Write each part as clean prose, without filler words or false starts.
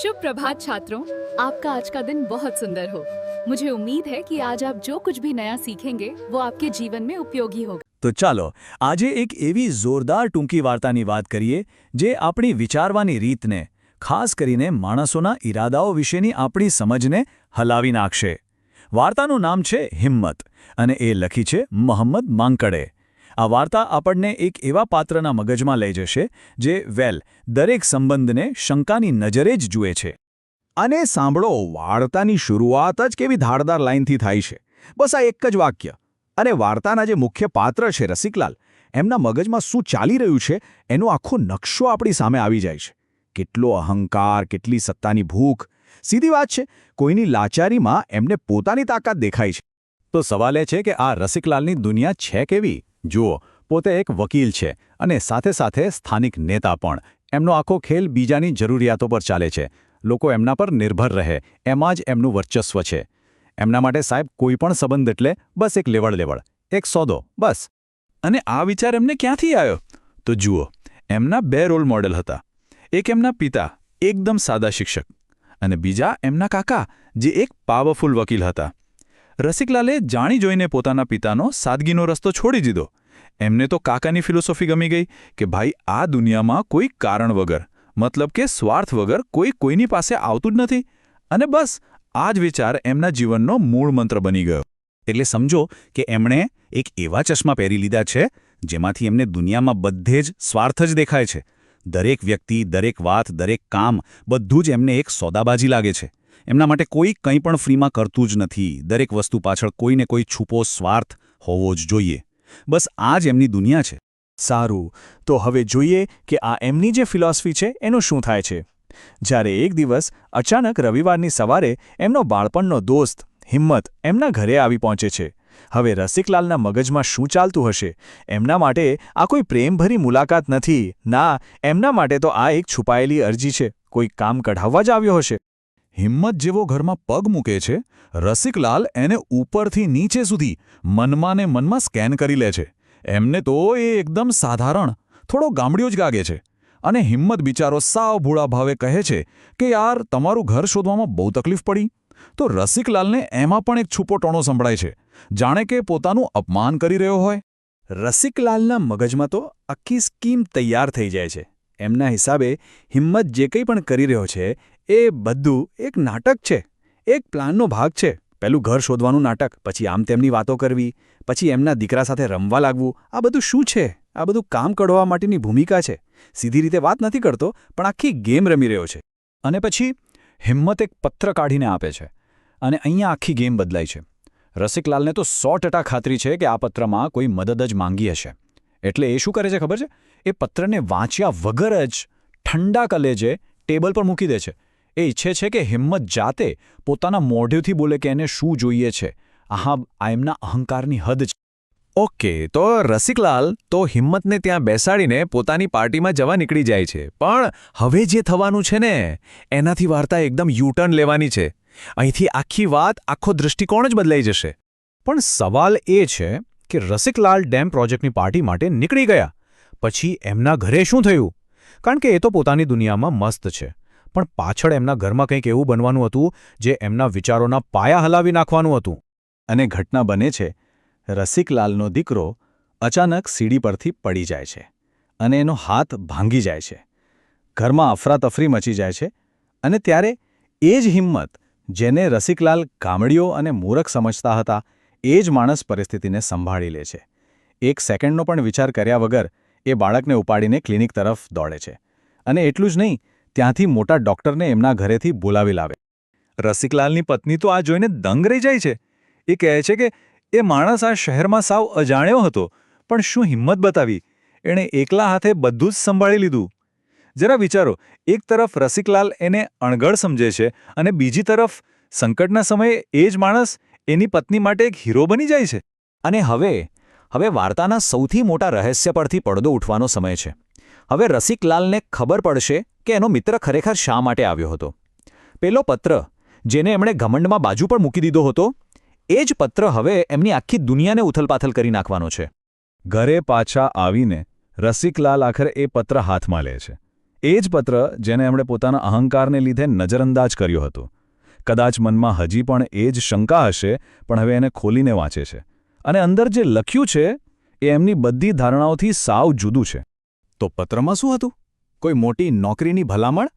शुभ प्रभात छात्रों, आपका आज का दिन बहुत सुंदर हो। मुझे उम्मीद है कि आज आप जो कुछ भी नया सीखेंगे वो आपके जीवन में उपयोगी होगा। તો ચાલો આજે એક એવી જોરદાર ટૂંકી વાર્તાની વાત કરીએ જે આપણી વિચારવાની રીતને, ખાસ કરીને માણસોના ઈરાદાઓ વિશેની આપણી સમજને હલાવી નાખશે. વાર્તાનું નામ છે હિંમત અને એ લખી છે મોહમ્મદ માંકડે. આ વાર્તા આપણને એક એવા પાત્રના મગજમાં લઈ જશે જે દરેક સંબંધને શંકાની નજરે જ જુએ છે. અને સાંભળો, વાર્તાની શરૂઆત જ કેવી ધારદાર લાઈનથી થાય છે. બસ આ એક જ વાક્ય. અને વાર્તાના જે મુખ્ય પાત્ર છે રસિકલાલ, એમના મગજમાં શું ચાલી રહ્યું છે એનો આખો નકશો આપણી સામે આવી જાય છે. કેટલો અહંકાર, કેટલી સત્તાની ભૂખ. સીધી વાત છે, કોઈની લાચારીમાં એમને પોતાની તાકાત દેખાય છે. તો સવાલ એ છે કે આ રસિકલાલની દુનિયા છે કેવી? જુઓ, પોતે એક વકીલ છે અને સાથે સાથે સ્થાનિક નેતા પણ. એમનો આખો ખેલ બીજાની જરૂરિયાતો પર ચાલે છે. લોકો એમના પર નિર્ભર રહે એમાં જ એમનું વર્ચસ્વ છે. એમના માટે સાહેબ કોઈ પણ સંબંધ એટલે બસ એક લેવડ, એક સોદો, બસ. અને આ વિચાર એમને ક્યાંથી આવ્યો? તો જુઓ, એમના બે રોલ મોડેલ હતા. એક એમના પિતા, એકદમ સાદા શિક્ષક, અને બીજા એમના કાકા, જે એક પાવરફુલ વકીલ હતા. રસિકલાલે જાણી જોઈને પોતાના પિતાનો સાદગીનો રસ્તો છોડી દીધો. એમને તો કાકાની ફિલોસોફી ગમી ગઈ કે ભાઈ, આ દુનિયામાં કોઈ કારણ વગર, મતલબ કે સ્વાર્થ વગર કોઈ કોઈની પાસે આવતું જ નથી. અને બસ આ જ વિચાર એમના જીવનનો મૂળ મંત્ર બની ગયો. એટલે સમજો કે એમણે એક એવા ચશ્મા પહેરી લીધા છે જેમાંથી એમને દુનિયામાં બધે જ સ્વાર્થ જ દેખાય છે. દરેક વ્યક્તિ, દરેક વાત, દરેક કામ, બધું જ એમને એક સોદાબાજી લાગે છે. એમના માટે કોઈ કંઈ પણ ફ્રીમાં કરતું જ નથી. દરેક વસ્તુ પાછળ કોઈને કોઈ છુપો સ્વાર્થ હોવો જ જોઈએ. બસ આ જ એમની દુનિયા છે. સારું, તો હવે જોઈએ કે આ એમની જે ફિલોસોફી છે એનું શું થાય છે. જ્યારે એક દિવસ અચાનક રવિવારની સવારે એમનો બાળપણનો દોસ્ત હિંમત એમના ઘરે આવી પહોંચે છે. હવે રસિકલાલના મગજમાં શું ચાલતું હશે? એમના માટે આ કોઈ પ્રેમભરી મુલાકાત નથી. ના, એમના માટે તો આ એક છુપાયેલી અરજી છે. કોઈ કામ કઢાવવા જ આવ્યો હશે. હિંમત જેવો ઘરમાં પગ મૂકે છે, રસિકલાલ એને ઉપરથી નીચે સુધી મનમાં ને મનમાં સ્કેન કરી લે છે. એમને તો એ એકદમ સાધારણ, થોડો ગામડિયો જ લાગે છે. અને હિંમત બિચારો સાવ ભોળા ભાવે કહે છે કે યાર, તમારું ઘર શોધવામાં બહુ તકલીફ પડી. તો રસિકલાલને એમાં પણ એક છૂપો ટોણો સંભળાય છે, જાણે કે પોતાનું અપમાન કરી રહ્યો હોય. રસિકલાલના મગજમાં તો આખી સ્કીમ તૈયાર થઈ જાય છે. એમના હિસાબે હિંમત જે કંઈ પણ કરી રહ્યો છે એ બધું એક નાટક છે, એક પ્લાનનો ભાગ છે. પહેલું ઘર શોધવાનું નાટક, પછી આમ તેમની વાતો કરવી, પછી એમના દીકરા સાથે રમવા લાગવું. આ બધું શું છે? આ બધું કામ કઢવા માટેની ભૂમિકા છે. સીધી રીતે વાત નથી કરતો, પણ આખી ગેમ રમી રહ્યો છે. અને પછી હિંમત એક પત્ર કાઢીને આપે છે અને અહીંયા આખી ગેમ બદલાય છે. રસિકલાલને તો 100% ખાતરી છે કે આ પત્રમાં કોઈ મદદ જ માંગી હશે. એટલે એ શું કરે છે ખબર છે? એ પત્રને વાંચ્યા વગર જ ઠંડા કલેજે ટેબલ પર મૂકી દે છે. એ ઈચ્છે છે કે હિંમત જાતે પોતાના મોઢેથી બોલે કે એને શું જોઈએ છે. આ એમના અહંકારની હદ છે. ઓકે, તો રસિકલાલ તો હિંમતને ત્યાં બેસાડીને પોતાની પાર્ટીમાં જવા નીકળી જાય છે. પણ હવે જે થવાનું છે ને, એનાથી વાર્તા એકદમ યુટર્ન લેવાની છે. અહીંથી આખી વાત, આખો દૃષ્ટિકોણ જ બદલાઈ જશે. પણ સવાલ એ છે કે રસિકલાલ ડેમ પ્રોજેક્ટની પાર્ટી માટે નીકળી ગયા પછી એમના ઘરે શું થયું? કારણ કે એ તો પોતાની દુનિયામાં મસ્ત છે, પણ પાછળ એમના ઘરમાં કંઈક એવું બનવાનું હતું જે એમના વિચારોના પાયા હલાવી નાખવાનું હતું. અને ઘટના બને છે, રસિકલાલનો દીકરો અચાનક સીડી પરથી પડી જાય છે અને એનો હાથ ભાંગી જાય છે. ઘરમાં અફરાતફરી મચી જાય છે. અને ત્યારે એ જ હિંમત, જેને રસિકલાલ ગામડીઓ અને મૂરખ સમજતા હતા, એ જ માણસ પરિસ્થિતિને સંભાળી લે છે. એક સેકન્ડનો પણ વિચાર કર્યા વગર એ બાળકને ઉપાડીને ક્લિનિક તરફ દોડે છે. અને એટલું જ નહીં, ત્યાંથી મોટા ડૉક્ટરને એમના ઘરેથી બોલાવી લાવે. રસિકલાલની પત્ની તો આ જોઈને દંગ રહી જાય છે. એ કહે છે કે એ માણસ આ શહેરમાં સાવ અજાણ્યો હતો, પણ શું હિંમત બતાવી! એણે એકલા હાથે બધું જ સંભાળી લીધું. જરા વિચારો, એક તરફ રસિકલાલ એને અણઘડ સમજે છે અને બીજી તરફ સંકટના સમયે એ જ માણસ એની પત્ની માટે એક હીરો બની જાય છે. અને હવે વાર્તાના સૌથી મોટા રહસ્ય પરથી પડદો ઉઠવાનો સમય છે. હવે રસિકલાલને ખબર પડશે કે એનો મિત્ર ખરેખર શા માટે આવ્યો હતો. પેલો પત્ર, જેને એમણે ઘમંડમાં બાજુ પર મૂકી દીધો હતો, એ જ પત્ર હવે એમની આખી દુનિયાને ઉથલપાથલ કરી નાખવાનો છે. ઘરે પાછા આવીને રસિકલાલ આખરે એ પત્ર હાથમાં લે છે. એ જ પત્ર જેને એમણે પોતાના અહંકારને લીધે નજરઅંદાજ કર્યો હતો. કદાચ મનમાં હજી પણ એ જ શંકા હશે, પણ હવે એને ખોલીને વાંચે છે. અને અંદર જે લખ્યું છે એ એમની બધી ધારણાઓથી સાવ જુદું છે. તો પત્રમાં શું હતું? કોઈ મોટી નોકરીની ભલામણ?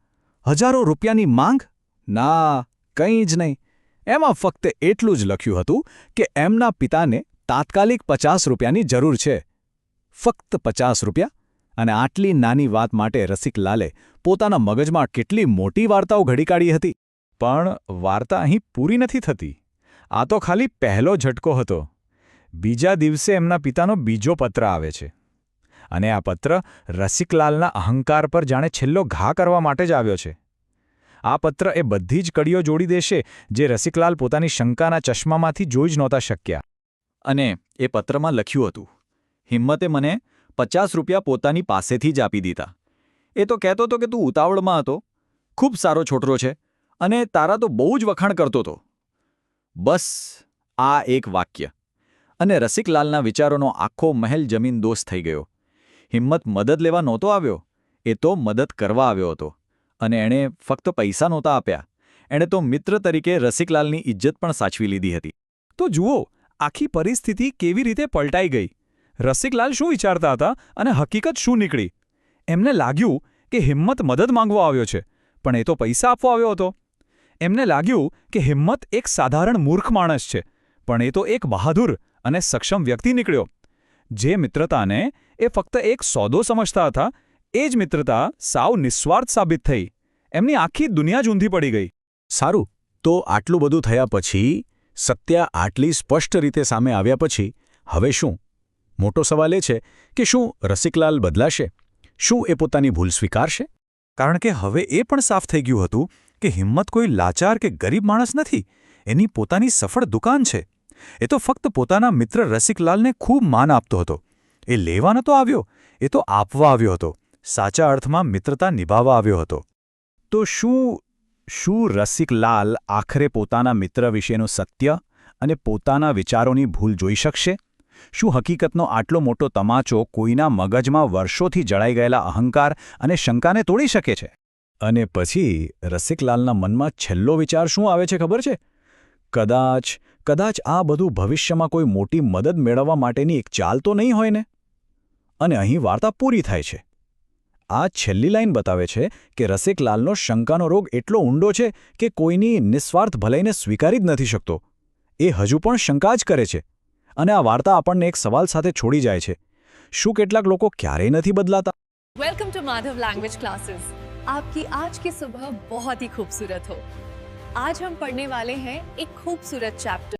હજારો રૂપિયાની માંગ? ના, કંઈ જ નહીં. એમાં ફક્ત એટલું જ લખ્યું હતું કે એમના પિતાને તાત્કાલિક 50 રૂપિયાની જરૂર છે. ફક્ત 50 રૂપિયા? અને આટલી નાની વાત માટે રસિકલાલે પોતાના મગજમાં કેટલી મોટી વાર્તાઓ ઘડી કાઢી હતી. પણ વાર્તા અહીં પૂરી નથી થતી. આ તો ખાલી પહેલો ઝટકો હતો. બીજા દિવસે એમના પિતાનો બીજો પત્ર આવે છે. અને આ પત્ર રસિકલાલના અહંકાર પર જાણે છેલ્લો ઘા કરવા માટે જ આવ્યો છે. આ પત્ર એ બધી જ કડીઓ જોડી દેશે જે રસિકલાલ પોતાની શંકાના ચશ્મામાંથી જોઈ જ નહોતા શક્યા. અને એ પત્રમાં લખ્યું હતું, હિંમતે મને 50 રૂપિયા પોતાની પાસેથી જ આપી દીધા. એ તો કહેતો હતો કે તું ઉતાવળમાં હતો, ખૂબ સારો છોકરો છે અને તારા તો બહુ જ વખાણ કરતો હતો. બસ આ એક વાક્ય અને રસિકલાલના વિચારોનો આખો મહેલ જમીનદોસ્ત થઈ ગયો. હિંમત મદદ લેવા નહોતો આવ્યો, એ તો મદદ કરવા આવ્યો હતો. અને એણે ફક્ત પૈસા નહોતા આપ્યા, એણે તો મિત્ર તરીકે રસિકલાલની ઇજ્જત પણ સાચવી લીધી હતી. તો જુઓ, આખી પરિસ્થિતિ કેવી રીતે પલટાઈ ગઈ. રસિકલાલ શું વિચારતા હતા અને હકીકત શું નીકળી. એમને લાગ્યું કે હિંમત મદદ માંગવા આવ્યો છે, પણ એ તો પૈસા આપવા આવ્યો હતો. એમને લાગ્યું કે હિંમત એક સાધારણ મૂર્ખ માણસ છે, પણ એ તો એક બહાદુર અને સક્ષમ વ્યક્તિ નીકળ્યો. જે મિત્રતાને એ ફક્ત એક સોદો સમજતા હતા, એ જ મિત્રતા સાવ નિસ્વાર્થ સાબિત થઈ. એમની આખી દુનિયા જ ઊંધી પડી ગઈ. સારું, તો આટલું બધું થયા પછી, સત્ય આટલી સ્પષ્ટ રીતે સામે આવ્યા પછી હવે શું? મોટો સવાલ એ છે કે શું રસિકલાલ બદલાશે? શું એ પોતાની ભૂલ સ્વીકારશે? કારણ કે હવે એ પણ સાફ થઈ ગયું હતું કે હિંમત કોઈ લાચાર કે ગરીબ માણસ નથી. એની પોતાની સફળ દુકાન છે. એ તો ફક્ત પોતાના મિત્ર રસિકલાલને ખૂબ માન આપતો હતો. એ લેવા નહોતો આવ્યો, એ તો આપવા આવ્યો હતો. સાચા અર્થમાં મિત્રતા નિભાવવા આવ્યો હતો. તો શું રસિકલાલ આખરે પોતાના મિત્ર વિશેનું સત્ય અને પોતાના વિચારોની ભૂલ જોઈ શકશે? શું હકીકતનો આટલો મોટો તમાચો કોઈના મગજમાં વર્ષોથી જળાઈ ગયેલા અહંકાર અને શંકાને તોડી શકે છે? અને પછી રસિકલાલના મનમાં છેલ્લો વિચાર શું આવે છે ખબર છે? કદાચ આ બધું ભવિષ્યમાં કોઈ મોટી મદદ મેળવવા માટેની એક ચાલ તો નહીં હોય ને? અને અહીં વાર્તા પૂરી થાય છે. આ છેલ્લી લાઈન બતાવે છે કે રસિકલાલનો શંકાનો રોગ એટલો ઊંડો છે કે કોઈની નિસ્વાર્થ ભલાઈને સ્વીકારી જ નથી શકતો. એ હજુ પણ શંકા જ કરે છે. અને આ વાર્તા આપણને એક સવાલ સાથે છોડી જાય છે. શું કેટલાક લોકો ક્યારેય નથી બદલાતા? Welcome to Madhav language classes. आपकी आज की सुबह बहुत ही खूबसूरत हो। आज हम पढ़ने वाले हैं एक खूबसूरत चैप्टर